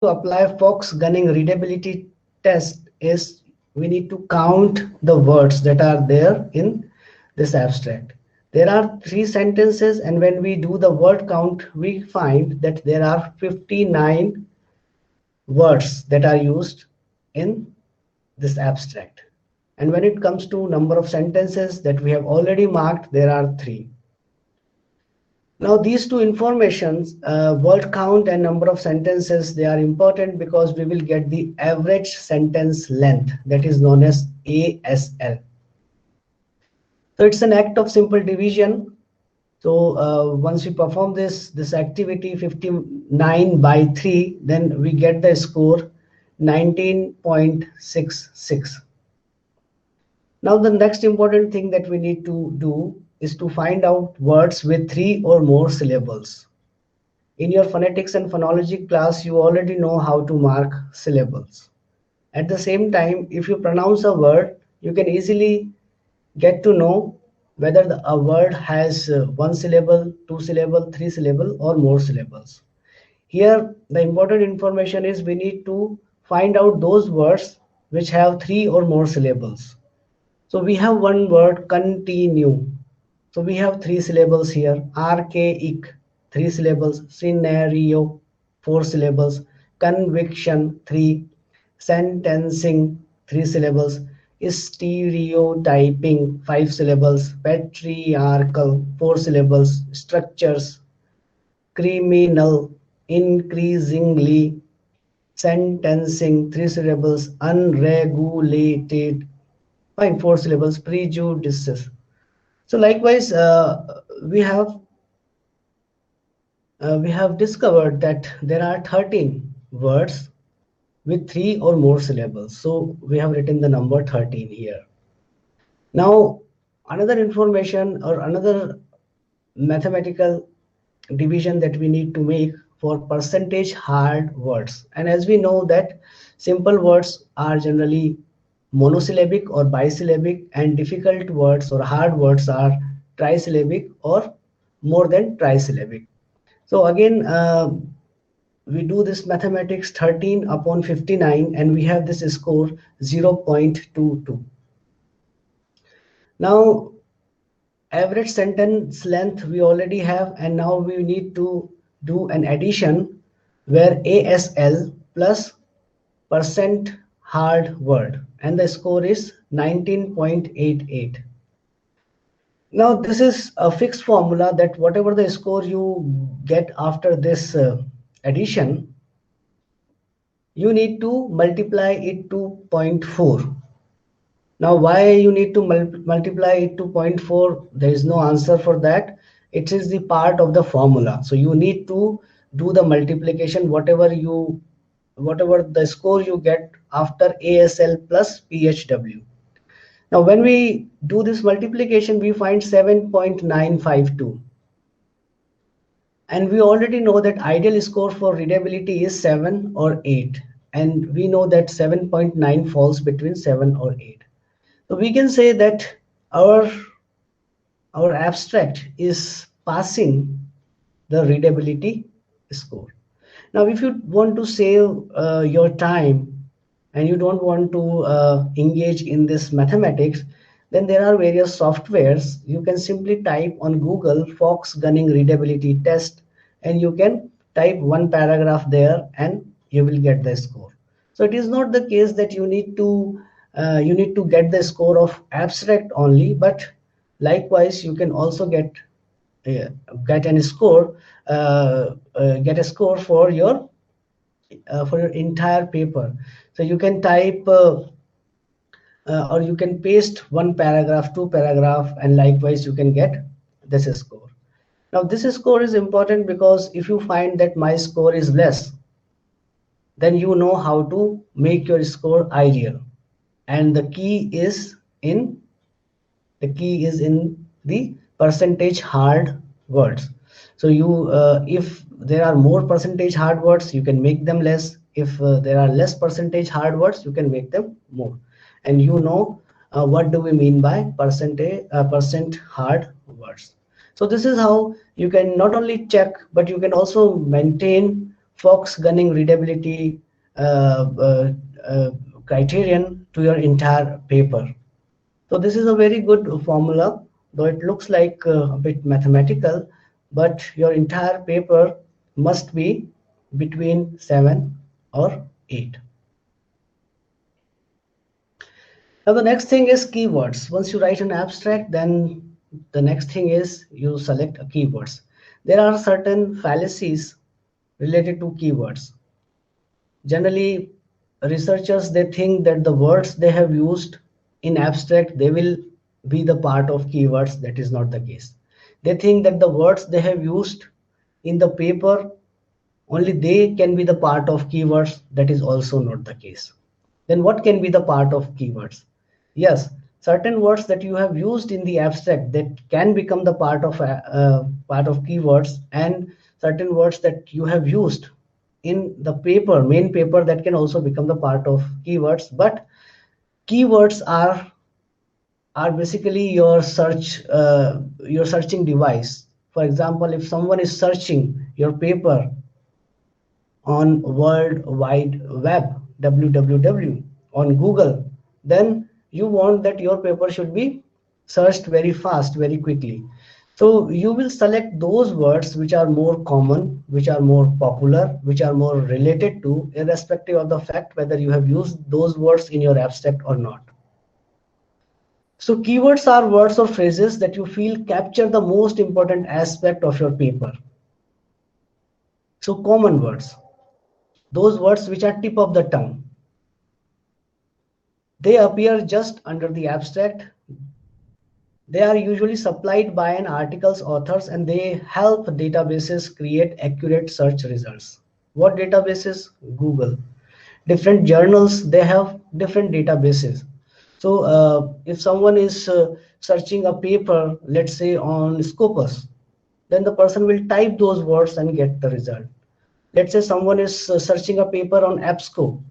to apply Fox-Gunning readability test is we need to count the words that are there in this abstract. There are 3 sentences, and when we do the word count, we find that there are 59 words that are used in this abstract. And when it comes to number of sentences that we have already marked, there are 3. Now these two informations, word count and number of sentences, they are important because we will get the average sentence length, that is known as ASL. So it's an act of simple division. So once we perform this activity 59 by 3, then we get the score 19.66. Now the next important thing that we need to do is to find out words with 3 or more syllables. In your phonetics and phonology class, you already know how to mark syllables. At the same time, if you pronounce a word, you can easily get to know whether a word has 1 syllable, 2 syllable, 3 syllable or more syllables. Here, the important information is we need to find out those words which have 3 or more syllables. So we have one word, continue. So we have 3 syllables here. Archaic, 3 syllables. Scenario, 4 syllables. Conviction, 3. Sentencing, 3 syllables. Stereotyping, 5 syllables. Patriarchal, 4 syllables. Structures, criminal, increasingly. Sentencing, 3 syllables. Unregulated, fine, 4 syllables. Prejudices. So likewise, we have discovered that there are 13 words with 3 or more syllables. So we have written the number 13 here. Now, another information or another mathematical division that we need to make for percentage hard words. And as we know that simple words are generally monosyllabic or bisyllabic, and difficult words or hard words are trisyllabic or more than trisyllabic. So again, we do this mathematics 13 upon 59 and we have this score 0.22. Now average sentence length we already have, and now we need to do an addition where ASL plus percent hard word, and the score is 19.88. Now this is a fixed formula that whatever the score you get after this addition, you need to multiply it to 0.4. Now why you need to multiply it to 0.4, there is no answer for that. It is the part of the formula. So you need to do the multiplication, whatever the score you get after ASL plus PHW. Now when we do this multiplication, we find 7.952. And we already know that ideal score for readability is 7 or 8. And we know that 7.9 falls between 7 or 8. So we can say that our abstract is passing the readability score. Now, if you want to save your time and you don't want to engage in this mathematics, then there are various softwares. You can simply type on Google Fox-Gunning readability test, and you can type one paragraph there and you will get the score. So it is not the case that you need to get the score of abstract only, but likewise you can also get a score for your entire paper. So you can type or you can paste one paragraph, two paragraph, and likewise you can get this score. Now this score is important because if you find that my score is less, then you know how to make your score ideal. And the key is in the percentage hard words. So you if there are more percentage hard words, you can make them less. If there are less percentage hard words, you can make them more. And you know what do we mean by percent hard words. So this is how you can not only check, but you can also maintain Fox gunning readability criterion to your entire paper. So this is a very good formula, though it looks like a bit mathematical, but your entire paper must be between 7 or 8. Now the next thing is keywords. Once you write an abstract, then the next thing is you select a keywords. There are certain fallacies related to keywords. Generally, researchers, they think that the words they have used in abstract, they will be the part of keywords. That is not the case. They think that the words they have used in the paper, only they can be the part of keywords. That is also not the case. Then what can be the part of keywords? Yes, certain words that you have used in the abstract, that can become the part of keywords, and certain words that you have used in the paper, main paper, that can also become the part of keywords. But keywords are basically your your searching device. For example, if someone is searching your paper on World Wide Web, www, on Google, then you want that your paper should be searched very fast, very quickly. So you will select those words which are more common, which are more popular, which are more related to, irrespective of the fact whether you have used those words in your abstract or not. So keywords are words or phrases that you feel capture the most important aspect of your paper. So common words, those words which are tip of the tongue, they appear just under the abstract. They are usually supplied by an article's authors, and they help databases create accurate search results. What databases? Google. Different journals, they have different databases. So if someone is searching a paper, let's say on Scopus, then the person will type those words and get the result. Let's say someone is searching a paper on EBSCO,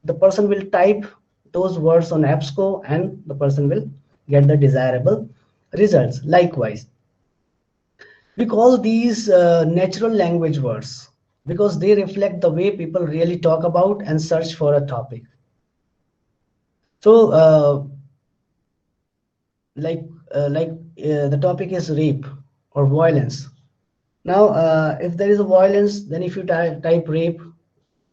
the person will type those words on EBSCO and the person will get the desirable results. Likewise, we call these natural language words because they reflect the way people really talk about and search for a topic. So the topic is rape or violence. Now if there is a violence, then if you type rape,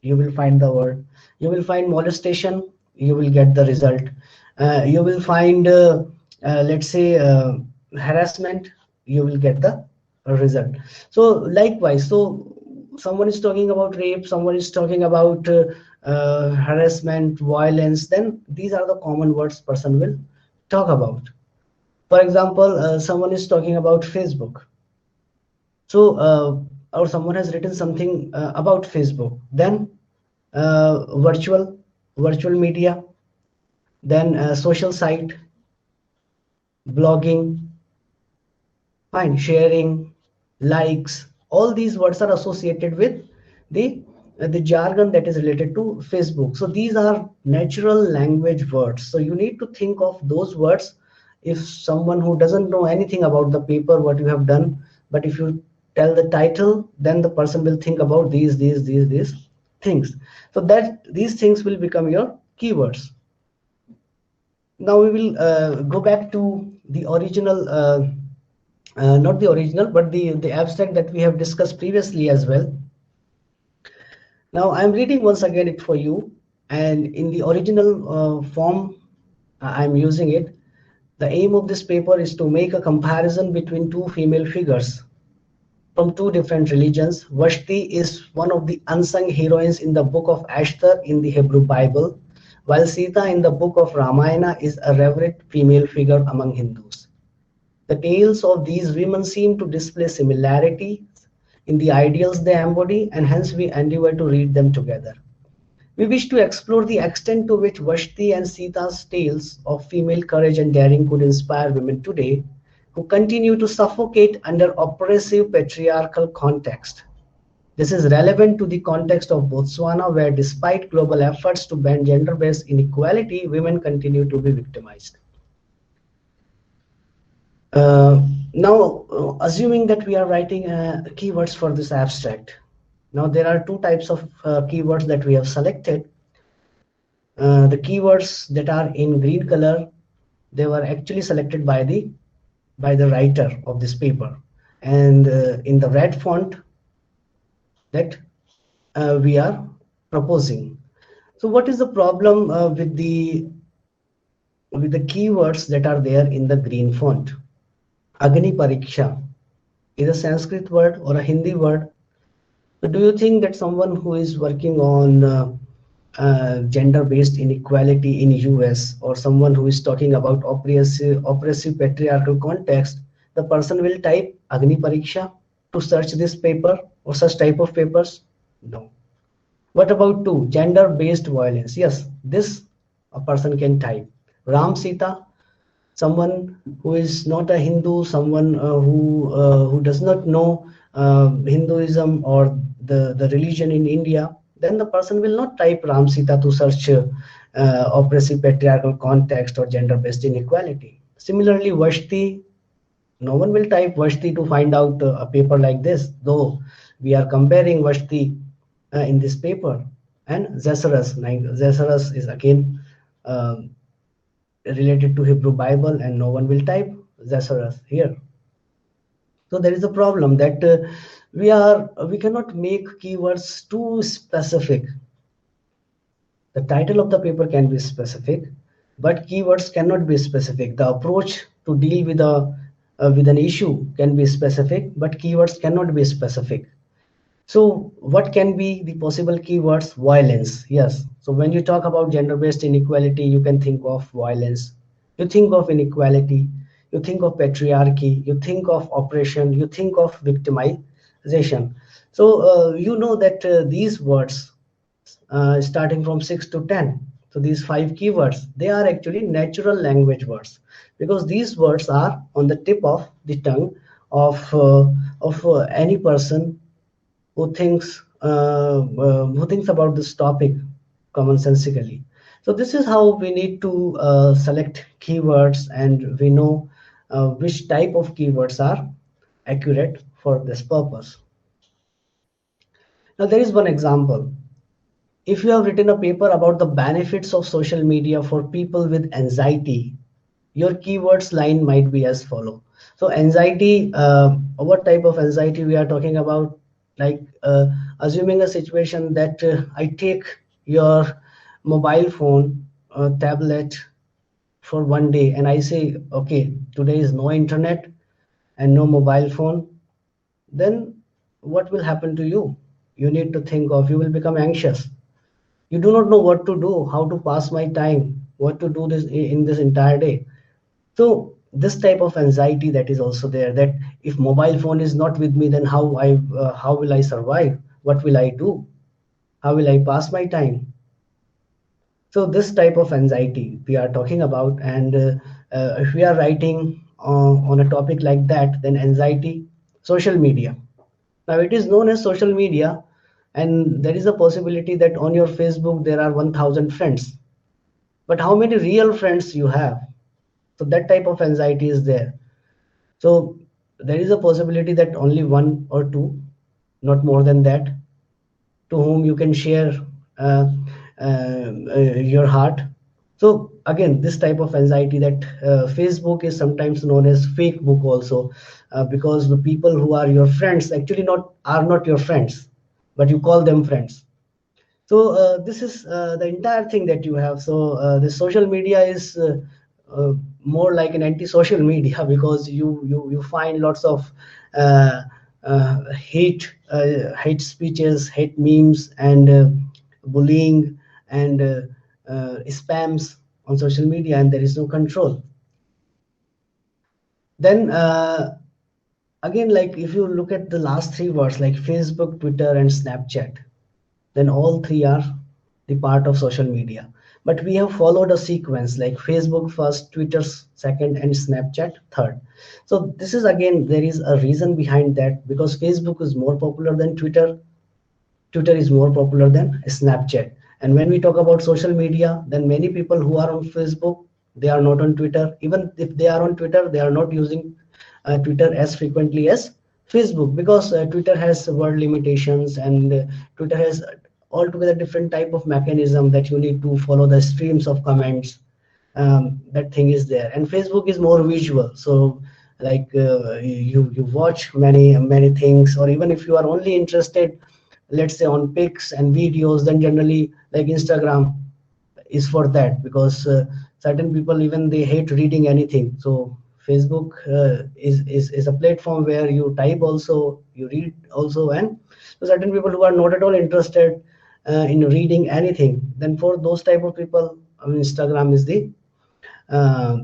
you will find the word. You will find molestation, you will get the result. You will find let's say harassment, you will get the result. So likewise, so someone is talking about rape, someone is talking about harassment, violence, then these are the common words person will talk about. For example, someone is talking about Facebook. So or someone has written something about Facebook, then virtual media, then social site, blogging, fine, sharing, likes, all these words are associated with the jargon that is related to Facebook. So these are natural language words. So you need to think of those words. If someone who doesn't know anything about the paper, what you have done, but if you tell the title, then the person will think about these things. So that these things will become your keywords. Now we will go back to the original, not the original, but the abstract that we have discussed previously as well. Now I'm reading once again it for you, and in the original form I'm using it. The aim of this paper is to make a comparison between two female figures from two different religions. Vashti is one of the unsung heroines in the book of Ashtar in the Hebrew Bible, while Sita in the book of Ramayana is a revered female figure among Hindus. The tales of these women seem to display similarities in the ideals they embody, and hence we endeavor to read them together. We wish to explore the extent to which Vashti and Sita's tales of female courage and daring could inspire women today who continue to suffocate under oppressive patriarchal context. This is relevant to the context of Botswana, where despite global efforts to ban gender-based inequality, women continue to be victimized. Now, assuming that we are writing keywords for this abstract, Now there are two types of keywords that we have selected. The keywords that are in green color, they were actually selected by the writer of this paper, and in the red font that we are proposing. So what is the problem with the keywords that are there in the green font? Agni Pariksha is a Sanskrit word or a Hindi word. So do you think that someone who is working on gender-based inequality in US, or someone who is talking about oppressive patriarchal context, the person will type Agni Pariksha to search this paper or such type of papers? No. What about two? Gender-based violence. Yes, this a person can type. Ram Sita, someone who is not a Hindu, someone who does not know Hinduism or the religion in India, then the person will not type Ram Sita to search oppressive patriarchal context or gender-based inequality. Similarly, Vashti, no one will type Vashti to find out a paper like this, though we are comparing Vashti in this paper. And Zesaros, like Zesaros is again related to Hebrew Bible, and no one will type Zesaros here. So there is a problem that we cannot make keywords too specific. The title of the paper can be specific, but keywords cannot be specific. The approach to deal with an issue can be specific, but keywords cannot be specific. So what can be the possible keywords? Violence. Yes. So when you talk about gender-based inequality, you can think of violence. You think of inequality. You think of patriarchy. You think of oppression. You think of victimization. So you know that these words, starting from 6 to 10, so these 5 keywords, they are actually natural language words, because these words are on the tip of the tongue of any person who thinks about this topic commonsensically. So this is how we need to select keywords, and we know which type of keywords are accurate for this purpose. Now there is one example. If you have written a paper about the benefits of social media for people with anxiety, your keywords line might be as follow. So anxiety, what type of anxiety we are talking about? Like assuming a situation that I take your mobile phone, tablet for one day, and I say, okay, today is no internet and no mobile phone, then what will happen to you? You need to think of, you will become anxious. You do not know what to do, how to pass my time, what to do this in this entire day. So this type of anxiety that is also there, that if mobile phone is not with me, then how will I survive? What will I do? How will I pass my time? So this type of anxiety we are talking about, and if we are writing on a topic like that, then anxiety, social media. Now it is known as social media, and there is a possibility that on your Facebook there are 1,000 friends, but how many real friends you have? So that type of anxiety is there. So there is a possibility that only one or two, not more than that, to whom you can share your heart. So again, this type of anxiety, that Facebook is sometimes known as fake book also, because the people who are your friends actually are not your friends, but you call them friends. So this is the entire thing that you have. So the social media is more like an anti-social media, because you find lots of hate speeches, hate memes, and bullying, and spams on social media, and there is no control. Then again, like if you look at the last 3 words, like Facebook, Twitter, and Snapchat, then all 3 are the part of social media. But we have followed a sequence, like Facebook first, Twitter second, and Snapchat third. So this is, again, there is a reason behind that, because Facebook is more popular than Twitter. Twitter is more popular than Snapchat. And when we talk about social media, then many people who are on Facebook, they are not on Twitter. Even if they are on Twitter, they are not using Twitter as frequently as Facebook, because Twitter has word limitations, and Twitter has altogether different type of mechanism that you need to follow the streams of comments. That thing is there, and Facebook is more visual. So like you watch many things, or even if you are only interested, let's say, on pics and videos, then generally like Instagram is for that, because certain people, even they hate reading anything. So Facebook is a platform where you type also, you read also. And so certain people who are not at all interested in reading anything, then for those type of people, Instagram uh,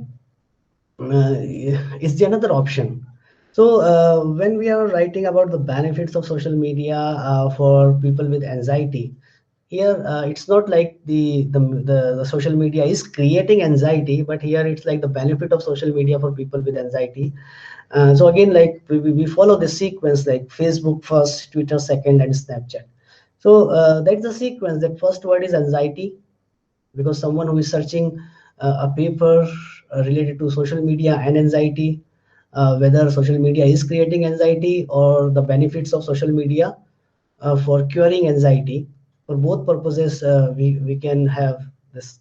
is the another option. So when we are writing about the benefits of social media for people with anxiety, here it's not like the social media is creating anxiety, but here it's like the benefit of social media for people with anxiety. So again, like we follow the sequence, like Facebook first, Twitter second, and Snapchat. So that's the sequence. That first word is anxiety, because someone who is searching a paper related to social media and anxiety, whether social media is creating anxiety or the benefits of social media for curing anxiety, for both purposes, we can have this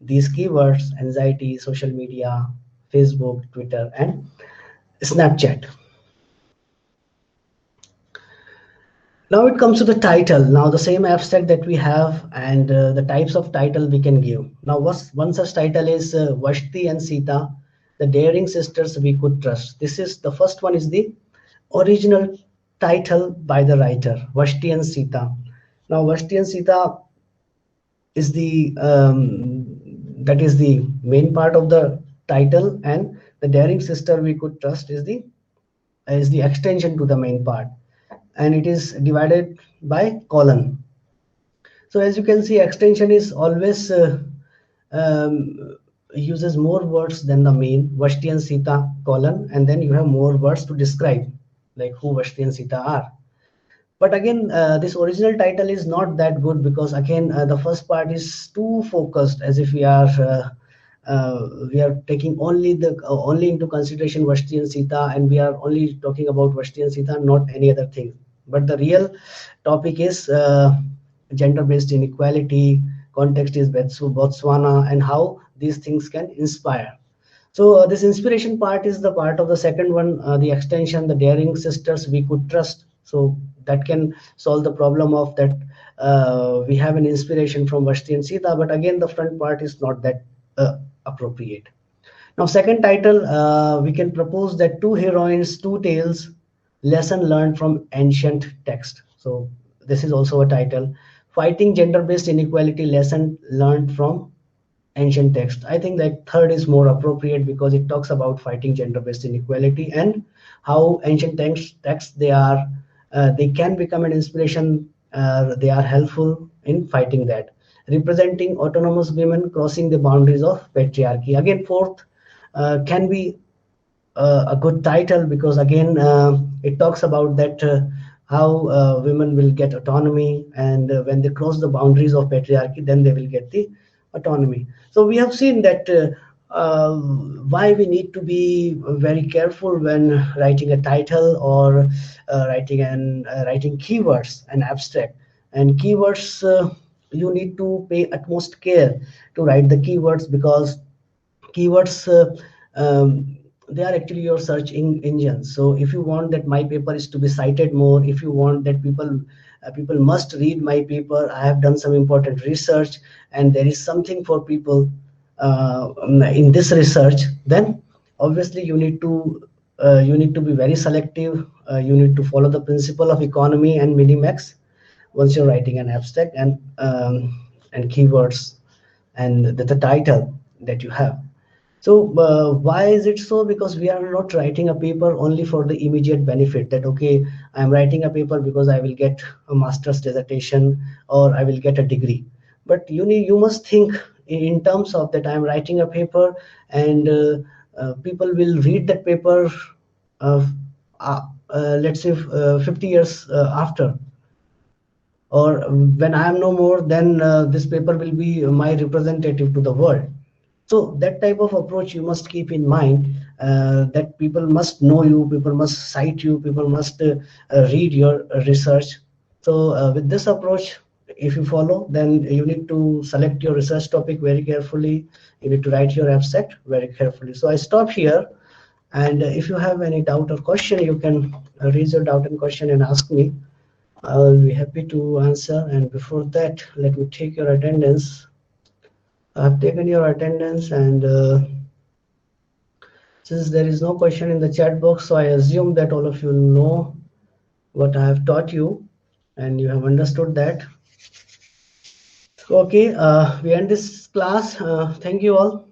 these keywords: anxiety, social media, Facebook, Twitter, and Snapchat. Now it comes to the title. Now the same abstract that we have, and the types of title we can give. Now one such title is Vashti and Sita, the daring sisters we could trust. This is the first one, is the original title by the writer, Vashti and Sita. Now Vashti and Sita is the that is the main part of the title, and the daring sister we could trust is the extension to the main part, and it is divided by colon. So as you can see, extension is always uses more words than the main. Vashti and Sita colon, and then you have more words to describe like who Vashti and Sita are. But again, this original title is not that good, because again the first part is too focused, as if we are taking only into consideration Vashti and Sita, and we are only talking about Vashti and Sita, not any other thing. But the real topic is gender-based inequality. Context is Botswana, and how these things can inspire. So this inspiration part is the part of the second one, the extension, the daring sisters we could trust. So that can solve the problem of that. We have an inspiration from Vashti and Sita, but again the front part is not that appropriate. Now second title, we can propose that two heroines, two tales, lesson learned from ancient text. So this is also a title: fighting gender-based inequality, lesson learned from ancient text. I think that third is more appropriate, because it talks about fighting gender-based inequality and how ancient texts they can become an inspiration. They are helpful in fighting that. Representing autonomous women crossing the boundaries of patriarchy. Again, fourth can be a good title, because again it talks about that how women will get autonomy, and when they cross the boundaries of patriarchy, then they will get the autonomy. So we have seen that why we need to be very careful when writing a title, or writing keywords and abstract. And keywords, you need to pay utmost care to write the keywords, because keywords they are actually your search engines. So if you want that my paper is to be cited more, if you want that people must read my paper, I have done some important research and there is something for people in this research, then obviously you need to be very selective. You need to follow the principle of economy and minimax once you're writing an abstract, and keywords and the title that you have. So why is it so? Because we are not writing a paper only for the immediate benefit that, okay, I'm writing a paper because I will get a master's dissertation or I will get a degree. But you must think in terms of that I'm writing a paper, and people will read that paper, uh, let's say 50 years after, or when I am no more, then this paper will be my representative to the world. So that type of approach you must keep in mind. that people must know you, people must cite you, people must read your research. So with this approach, if you follow, then you need to select your research topic very carefully. You need to write your abstract very carefully. So I stop here. And if you have any doubt or question, you can raise your doubt and question and ask me. I'll be happy to answer. And before that, let me take your attendance. I've taken your attendance, and since there is no question in the chat box, so I assume that all of you know what I have taught you and you have understood that. Okay, we end this class. Thank you all.